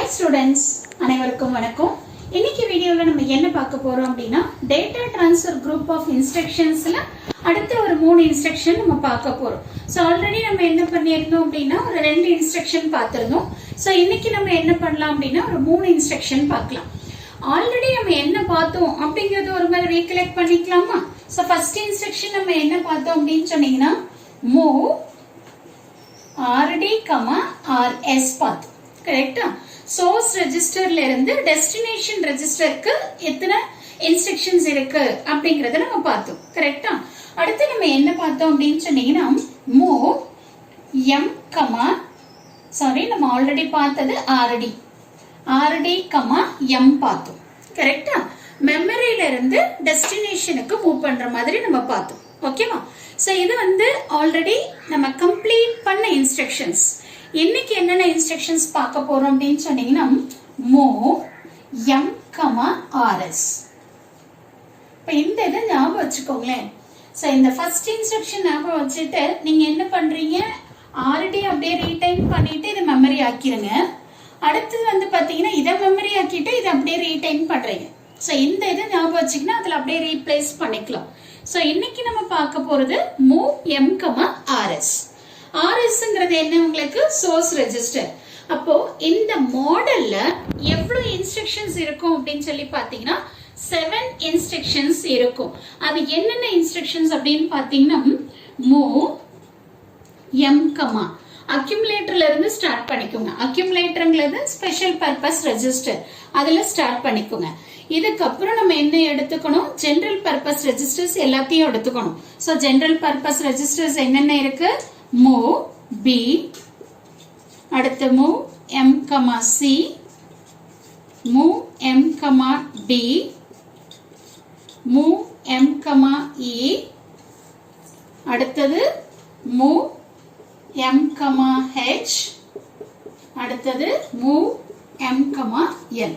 Hi students, அனைவருக்கும் வணக்கம். இன்னைக்கு வீடியோவில் நம்ம என்ன பார்க்க போறோம் அப்படின்னா டேட்டா ட்ரான்ஸ்ஃபர் குரூப் ஆஃப் இன்ஸ்ட்ரக்ஷன்ஸ்ல அடுத்த ஒரு 3 இன்ஸ்ட்ரக்ஷன் நம்ம பார்க்க போறோம். ஸோ ஆல்ரெடி நம்ம என்ன பண்ணியிருந்தோம் அப்படின்னா ஒரு 2 இன்ஸ்ட்ரக்ஷன் பார்த்துருந்தோம். ஸோ இன்னைக்கு நம்ம என்ன பண்ணலாம் அப்படின்னா ஒரு 3 இன்ஸ்ட்ரக்ஷன் பார்க்கலாம். ஆல்ரெடி நம்ம என்ன பார்த்தோம் அப்படிங்கறது ஒரு மாதிரி ரீகலெக்ட் பண்ணிக்கலாமா? ஸோ ஃபர்ஸ்ட் இன்ஸ்ட்ரக்ஷன் நம்ம என்ன பார்த்தோம் அப்படின்னு சொன்னீங்கன்னா மூவ் RD, RS பார்த்தோம். கரெக்டா? சோர்ஸ் ரெஜிஸ்டர்ல இருந்து டெஸ்டினேஷன் ரெஜிஸ்டருக்கு எத்தனை இன்ஸ்ட்ரக்ஷன்ஸ் இருக்கு அப்படிங்கறத நம்ம பார்த்தோம். கரெக்டா? அடுத்து நம்ம என்ன பார்த்தோம் அப்படின்னு சொன்னீங்கன்னா மூவ் நம்ம ஆல்ரெடி பார்த்தது RD, M பார்த்தோம். கரெக்டா? மெமரியில இருந்து டெஸ்டினேஷனுக்கு மூவ் பண்ற மாதிரி நம்ம பார்த்தோம். ஓகேவா? சோ இது ஆல்ரெடி நம்ம கம்ப்ளீட் பண்ண இன்ஸ்ட்ரக்ஷன்ஸ். இன்னைக்கு என்னென்ன இன்ஸ்ட்ரக்ஷன்ஸ் பார்க்க போறோம் அப்படின்னு சொன்னீங்கன்னா மூவ் M, RS. இப்ப இந்த இதை ஞாபகம் வச்சுக்கோங்களேன். சோ இந்த ஃபர்ஸ்ட் இன்ஸ்ட்ரக்ஷன் ஞாபகம் வச்சுட்டு நீங்க என்ன பண்றீங்க, ஆல்ரெடி அப்படியே ரீடைன் பண்ணிட்டு இதை மெமரி ஆக்கிருங்க. அடுத்தது பாத்தீங்கன்னா இதை மெமரி ஆக்கிட்டு இதை அப்படியே ரீடைன் பண்றீங்க. சோ இந்த இதை ஞாபகம் வச்சுக்கினா அதுல அப்படியே ரீப்ளேஸ் பண்ணிக்கலாம். சோ இன்னைக்கு நம்ம பார்க்க போறது மூவ் M, RS. RSங்கிறது என்ன, உங்களுக்கு சோர்ஸ் ரெஜிஸ்டர். அப்போ இந்த மாடல்ல எவ்வளவு இன்ஸ்ட்ரக்ஷன்ஸ் இருக்கும் அப்படின்னு சொல்லி பாத்தீங்கன்னா 7 இன்ஸ்ட்ரக்ஷன்ஸ் இருக்கும். அது என்னென்ன இன்ஸ்ட்ரக்ஷன்ஸ் அப்படின்னு பாத்தீங்கன்னா மூவ் M, அக்யூமுலேட்டர்ல இருந்து ஸ்டார்ட் பண்ணிக்கோங்க. அக்யூமுலேட்டர்ங்கிறது ஸ்பெஷல் பர்பஸ் ரெஜிஸ்டர், அதுல ஸ்டார்ட் பண்ணிக்கோங்க. இதுக்கப்புறம் நம்ம என்ன எடுத்துக்கணும், ஜெனரல் பர்பஸ் ரெஜிஸ்டர்ஸ் எல்லாத்தையும் எடுத்துக்கணும். சோ ஜெனரல் பர்பஸ் ரெஜிஸ்டர்ஸ் என்னென்ன இருக்கு, மூவ் B, அடுத்து move M, C, move M, D, move M, E, அடுத்தது மூவ் M, H, அடுத்தது மூவ் M, L.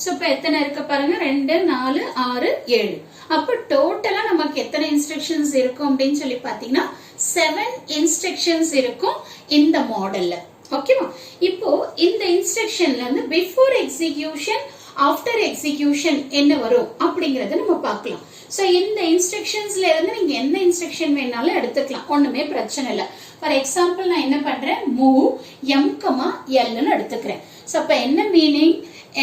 சோ இப்ப எத்தனை இருக்கு பாருங்க, 2, 4, 6, 7. அப்ப டோட்டலா நமக்கு எத்தனை இன்ஸ்ட்ரக்ஷன்ஸ் இருக்கும் அப்படின்னு சொல்லி பாத்தீங்கன்னா 7 இன்ஸ்ட்ரக்ஷன்ஸ் இருக்கும் இந்த மாடல்ல. ஓகேவா? இப்போ இந்த இன்ஸ்ட்ரக்ஷன்ல இருந்து பிஃபோர் எக்ஸிகியூஷன், ஆஃப்டர் எக்ஸிகியூஷன் என்ன வரும் அப்படிங்கறத நம்ம பார்க்கலாம். சோ இந்த இன்ஸ்ட்ரக்ஷன்ஸ்ல இருந்து நீங்க என்ன இன்ஸ்ட்ரக்ஷன் வேணாலும் எடுத்துக்கலாம், ஒண்ணுமே பிரச்சனை இல்லை. ஃபார் எக்ஸாம்பிள் நான் என்ன பண்றேன், மூவ் M, L ன்னு எடுத்துக்கிறேன். சோ அப்ப என்ன மீனிங்,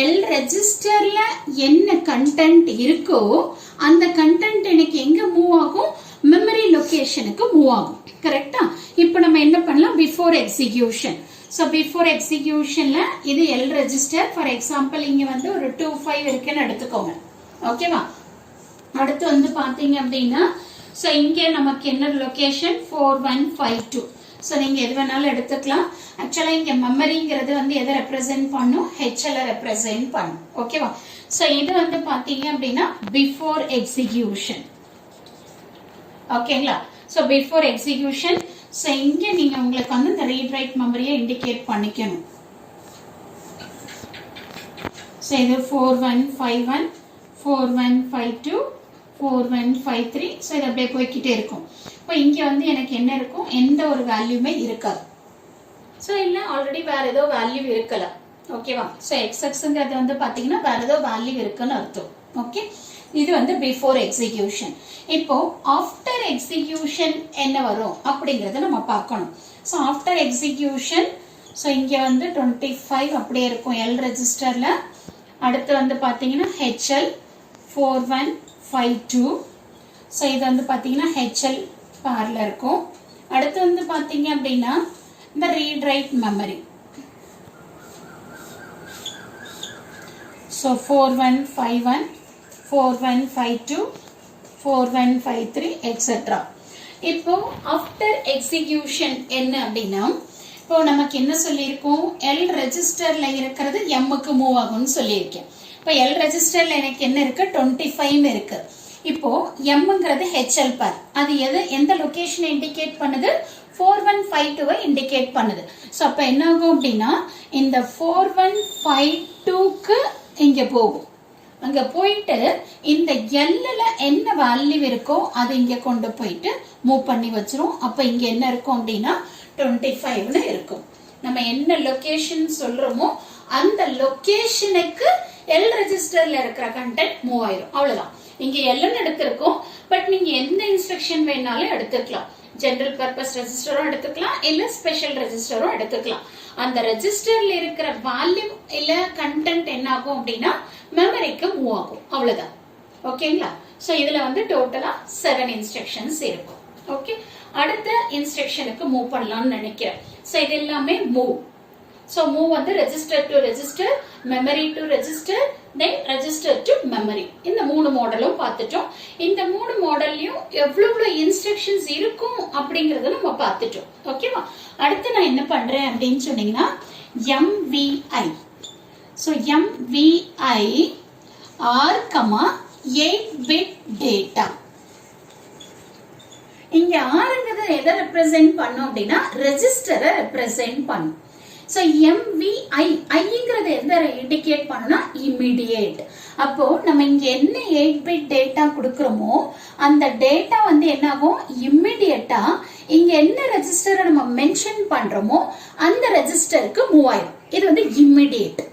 L ரெஜிஸ்டர்ல என்ன கண்டென்ட் இருக்கோ அந்த கண்டென்ட் எனக்கு எங்க மூவ் ஆகும், மெமரி லொகேஷனுக்கு மூவ் ஆகும். கரெக்டா? இப்போ நம்ம என்ன பண்ணலாம், பிஃபோர் எக்ஸிகியூஷன். சோ பிஃபோர் எக்ஸிகியூஷன்ல இது L ரெஜிஸ்டர். ஃபார் எக்ஸாம்பிள் இங்க ஒரு 25 இருக்குன்னு எடுத்துக்கோங்க. ஓகேவா? அடுத்து பாத்தீங்க அப்படின்னா சோ இங்க நமக்கு என்ன லொகேஷன் 4152. சோ நீங்க எது வேணாலும் எடுத்துக்கலாம். ஆக்சுவலா இங்க மெமரிங்கிறது எதை ரெப்ரசென்ட் பண்ணும், HL ரெப்ரசென்ட் பண்ணும். ஓகேவா? சோ இது பாத்தீங்க அப்படின்னா பிஃபோர் எக்ஸிகியூஷன். ஓகேங்களா? So before execution. சோ இங்க நீங்க உங்களுக்கு இந்த ரீட் ரைட் மெமரியை இண்டிகேட் பண்ணிக்கணும். சோ இது 4151, 4152, 4153. சோ இது அப்படியே போய்கிட்டே இருக்கும். இப்போ இங்க எனக்கு என்ன இருக்கும், எந்த ஒரு வேல்யூமே இருக்காது. சோ இல்ல ஆல்ரெடி வேற ஏதோ வேல்யூ இருக்கலாம். ஓகேவா? சோ xxங்கிறது பாத்தீங்கன்னா வேற ஏதோ வேல்யூ இருக்குன்னு அர்த்தம். ஓகே, இது பிஃபோர் எக்ஸிகியூஷன். இப்போ ஆஃப்டர் எக்ஸிகியூஷன் என்ன வரும் அப்படிங்கறத நம்ம பார்க்கணும். சோ ஆஃப்டர் எக்ஸிகியூஷன், சோ இங்க 25 அப்படியே இருக்கும் L ரெஜிஸ்டர்ல. அடுத்து பாத்தீங்கன்னா HL 4152. சோ இது பாத்தீங்கன்னா HL பார்ல இருக்கும். அடுத்து பாத்தீங்க அப்படின்னா இந்த read write memory. So 4151, 4152, 4153 etcetera. இப்போ ஆஃப்டர் எக்ஸிகியூஷன் என்ன அப்படின்னா, இப்போ நமக்கு என்ன சொல்லியிருக்கோம், L ரெஜிஸ்டர்ல இருக்கிறது M க்கு மூவ் ஆகும்னு சொல்லியிருக்கேன். இப்போ L ரெஜிஸ்டர்ல எனக்கு என்ன இருக்கு, 25 இருக்கு. இப்போ Mங்கிறது HL பார், அது எந்த லொகேஷனை இண்டிகேட் பண்ணுது, 4152 இண்டிகேட் பண்ணுது. சோ அப்ப என்ன ஆகும் அப்படின்னா இந்த 4152க்கு இங்க போகும். அங்க போயிட்டு இந்த Lல என்ன வேல்யூ இருக்கோ அது இங்க கொண்டு போயிட்டு மூவ் பண்ணி வச்சிரும். அப்ப இங்க என்ன இருக்கும் அப்படின்னா 25ன்னு இருக்கும். நம்ம என்ன லொகேஷன் சொல்றோமோ அந்த லொகேஷனுக்கு எல் ரெஜிஸ்டர்ல இருக்கிற கண்டென்ட் மூவ் ஆயிரும். அவ்வளவுதான். இங்க எல்னு எடுத்திருக்கோம், பட் நீங்க எந்த இன்ஸ்ட்ரக்ஷன் வேணாலும் எடுத்துக்கலாம். ஜெனரல் பர்பஸ் ரெஜிஸ்டரும் எடுத்துக்கலாம், இல்ல ஸ்பெஷல் ரெஜிஸ்டரும் எடுத்துக்கலாம். அந்த ரெஜிஸ்டர்ல இருக்கிற வேல்யூ இல்ல கண்டென்ட் என்ன ஆகும் அப்படின்னா மெமரிக்கு மூவ் ஆகும். அவ்வளவுதான். ஓகேங்களா? சோ இதுல வந்து டோட்டலா 7 இன்ஸ்ட்ரக்ஷன்ஸ் இருக்கும். ஓகே, அடுத்த இன்ஸ்ட்ரக்ஷனுக்கு மூவ் பண்ணலாம்னு நினைக்கிறேன். சோ இது எல்லாமே மூவ். சோ மூவ் வந்து register to register, memory to register, then register to memory. இந்த 3 மாடலும் பார்த்துட்டோம். இந்த 3 மாடல்லையும் எவ்வளவு இன்ஸ்ட்ரக்ஷன்ஸ் இருக்கும் அப்படிங்கறத நம்ம பார்த்துட்டோம். ஓகேவா? அடுத்து நான் என்ன பண்றேன் அப்படின்னு சொன்னீங்கன்னா MVI. So MVI R, 8-bit data. இங்க ஆறுங்கிறது எதை ரெப்ரசென்ட் பண்ணும் அப்படின்னா ரெஜிஸ்டரை ரெப்ரசென்ட் பண்ணும். சோ MVI ஐங்கிறது எதை இண்டிகேட் பண்ணுனா இமிடியேட். அப்போ நம்ம இங்க என்ன 8-bit டேட்டா கொடுக்கறோமோ அந்த டேட்டா வந்து என்ன ஆகும், இமிடியேட்டா இங்க என்ன ரெஜிஸ்டரை நம்ம மென்ஷன் பண்றோமோ அந்த ரெஜிஸ்டருக்கு மூவ் ஆயிடும். இது வந்து இமிடியேட்.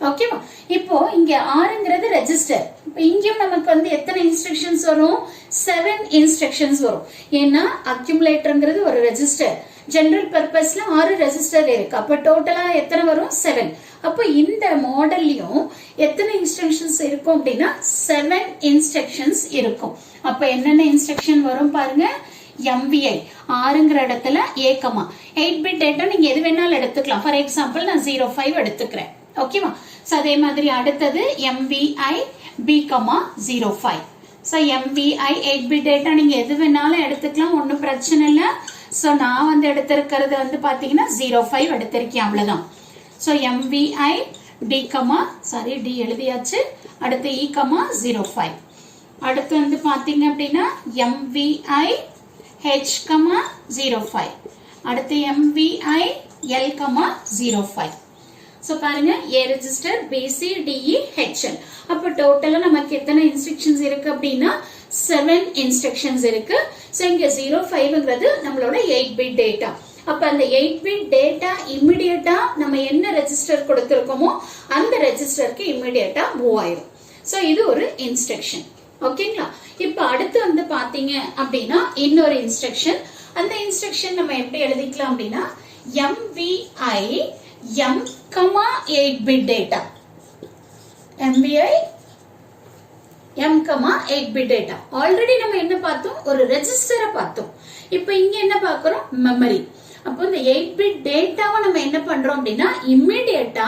ஓகேவா? இப்போ இங்க ஆறுங்கிறது ரெஜிஸ்டர். இங்கேயும் நமக்கு வந்து எத்தனை இன்ஸ்ட்ரக்ஷன்ஸ் வரும், 7 இன்ஸ்ட்ரக்ஷன்ஸ் வரும். ஏன்னா அக்யூமுலேட்டர்ங்கிறது ஒரு ரெஜிஸ்டர், ஜெனரல் பர்பஸ்ல 6 ரெஜிஸ்டர் இருக்கு. அப்ப டோட்டலா எத்தனை வரும், 7. அப்ப இந்த மாடல்லையும் எத்தனை இன்ஸ்ட்ரக்ஷன்ஸ் இருக்கும் அப்படின்னா 7 இன்ஸ்ட்ரக்ஷன்ஸ் இருக்கும். அப்ப என்னென்ன இன்ஸ்ட்ரக்ஷன் வரும் பாருங்க. MVI ஆறுங்கிற இடத்துல A, 8-bit டேட்டா நீங்க எது வேணாலும் எடுத்துக்கலாம். ஃபார் எக்ஸாம்பிள் நான் 05 எடுத்துக்கிறேன். ஓகேவா? சோ அதே மாதிரி அடுத்தது MVI B, 05. So MVI 8-bit data நீங்க எது வேணாலும் எடுத்துக்கலாம், ஒன்னும் பிரச்சனை இல்ல. சோ நான் வந்து எடுத்திருக்கிறது வந்து பாத்தீங்கன்னா 05 எடுத்திருக்கேன். அவ்வளவுதான். சோ MVI D, D எழுதியாச்சு. அடுத்து E, 05. அடுத்து வந்து பாத்தீங்க அப்படின்னா MVI H, 05. அடுத்து MVI L, 05. சோ பாருங்க, A register, BC, DE, HL. அப்ப டோட்டலா நமக்கு எத்தனை இன்ஸ்ட்ரக்ஷன்ஸ் இருக்கு அப்படின்னா 7 இன்ஸ்ட்ரக்ஷன்ஸ் இருக்கு. சோ இங்க 05ங்கிறது நம்மளோட 8-bit டேட்டா. அப்ப அந்த 8-bit டேட்டா இமிடியேட்டா நம்ம என்ன ரெஜிஸ்டர் கொடுத்திருக்கோமோ அந்த ரெஜிஸ்டருக்கு இமிடியேட்டா மூவ் ஆயிடும். சோ இது ஒரு இன்ஸ்ட்ரக்ஷன். ஓகேங்களா? இப்ப அடுத்து வந்து பாத்தீங்க அப்படின்னா இன்னொரு இன்ஸ்ட்ரக்ஷன். அந்த இன்ஸ்ட்ரக்ஷன் நம்ம எப்படி எழுதிக்கலாம் அப்படின்னா MVI M, 8-bit data. MVI M, 8-bit data. Already நம்ம என்ன பார்த்தோம், ஒரு ரெஜிஸ்டரை பார்த்தோம். இப்போ இங்க என்ன பார்க்கிறோம், மெமரி. அப்போ இந்த 8-bit டேட்டாவை நம்ம என்ன பண்றோம் அப்படின்னா இமிடியேட்டா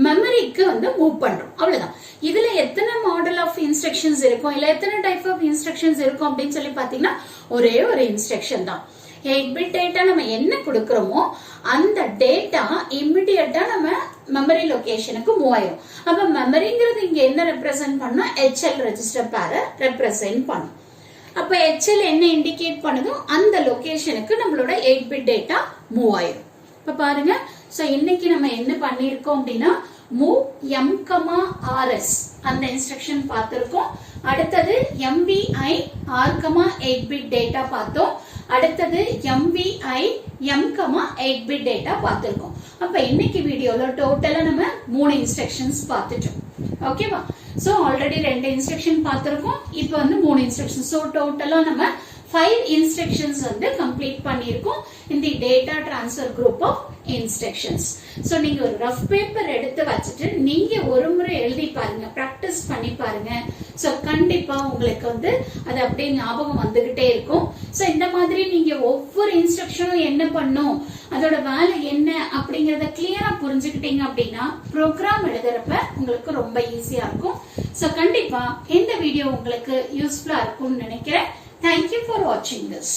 மெமரிக்கு வந்து மூவ் பண்றோம். அவ்வளவுதான். இதுல எத்தனை மாடல் ஆஃப் இன்ஸ்ட்ரக்ஷன்ஸ் இருக்கும், இல்ல எத்தனை டைப் ஆஃப் இன்ஸ்ட்ரக்ஷன்ஸ் இருக்கும் அப்படின்னு சொல்லி பாத்தீங்கன்னா ஒரே ஒரு இன்ஸ்ட்ரக்ஷன் தான். 8-bit டேட்டா நம்ம என்ன கொடுக்கறோமோ அந்த டேட்டா இமிடியேட்டா நம்ம மெமரி லொகேஷனுக்கு மூவ் ஆயிடும். அப்ப மெமரிங்கிறது இங்க என்ன ரெப்ரசென்ட் பண்ணா HL ரெஜிஸ்டர் பேரை ரெப்ரசென்ட் பண்ணும். அப்ப HL என்ன இண்டிகேட் பண்ணுதோ அந்த லொகேஷனுக்கு நம்மளோட 8-bit டேட்டா மூவ் ஆயிடும். இப்ப பாருங்க, சோ இன்னைக்கு நம்ம என்ன பண்ணிருக்கோம் அப்படின்னா மூவ் M, RS அந்த இன்ஸ்ட்ரக்ஷன் பார்த்திருக்கோம். அடுத்தது MVI R, 8-bit டேட்டா பார்த்தோம். அடுத்தது MVI M, 8-bit டேட்டா பார்த்திருக்கோம். அப்ப இன்னைக்கு வீடியோல டோட்டலா நம்ம 3 இன்ஸ்ட்ரக்ஷன்ஸ் பார்த்துட்டோம். ஓகேவா? சோ ஆல்ரெடி 2 இன்ஸ்ட்ரக்ஷன் பார்த்திருக்கோம். இப்போ வந்து 3 இன்ஸ்ட்ரக்ஷன். சோ டோட்டலா நம்ம 5 இன்ஸ்ட்ரக்ஷன்ஸ் வந்து கம்ப்ளீட் பண்ணியிருக்கோம் இந்த data transfer group of instructions. So நீங்க ஒரு ரஃப் பேப்பர் எடுத்து வச்சுட்டு நீங்க ஒரு முறை எழுதி பாருங்க, பிராக்டிஸ் பண்ணி பாருங்க. சோ கண்டிப்பா உங்களுக்கு வந்து அது அப்படியே ஞாபகம் வந்துகிட்டே இருக்கும். சோ இந்த மாதிரி நீங்க ஒவ்வொரு இன்ஸ்ட்ரக்ஷனும் என்ன பண்ணும், அதோட வேலை என்ன அப்படிங்கறத கிளியரா புரிஞ்சுக்கிட்டீங்க அப்படின்னா ப்ரோக்ராம் எழுதுறப்ப உங்களுக்கு ரொம்ப ஈஸியா இருக்கும். சோ கண்டிப்பா இந்த வீடியோ உங்களுக்கு யூஸ்ஃபுல்லா இருக்கும்னு நினைக்கிறேன். Thank you for watching this.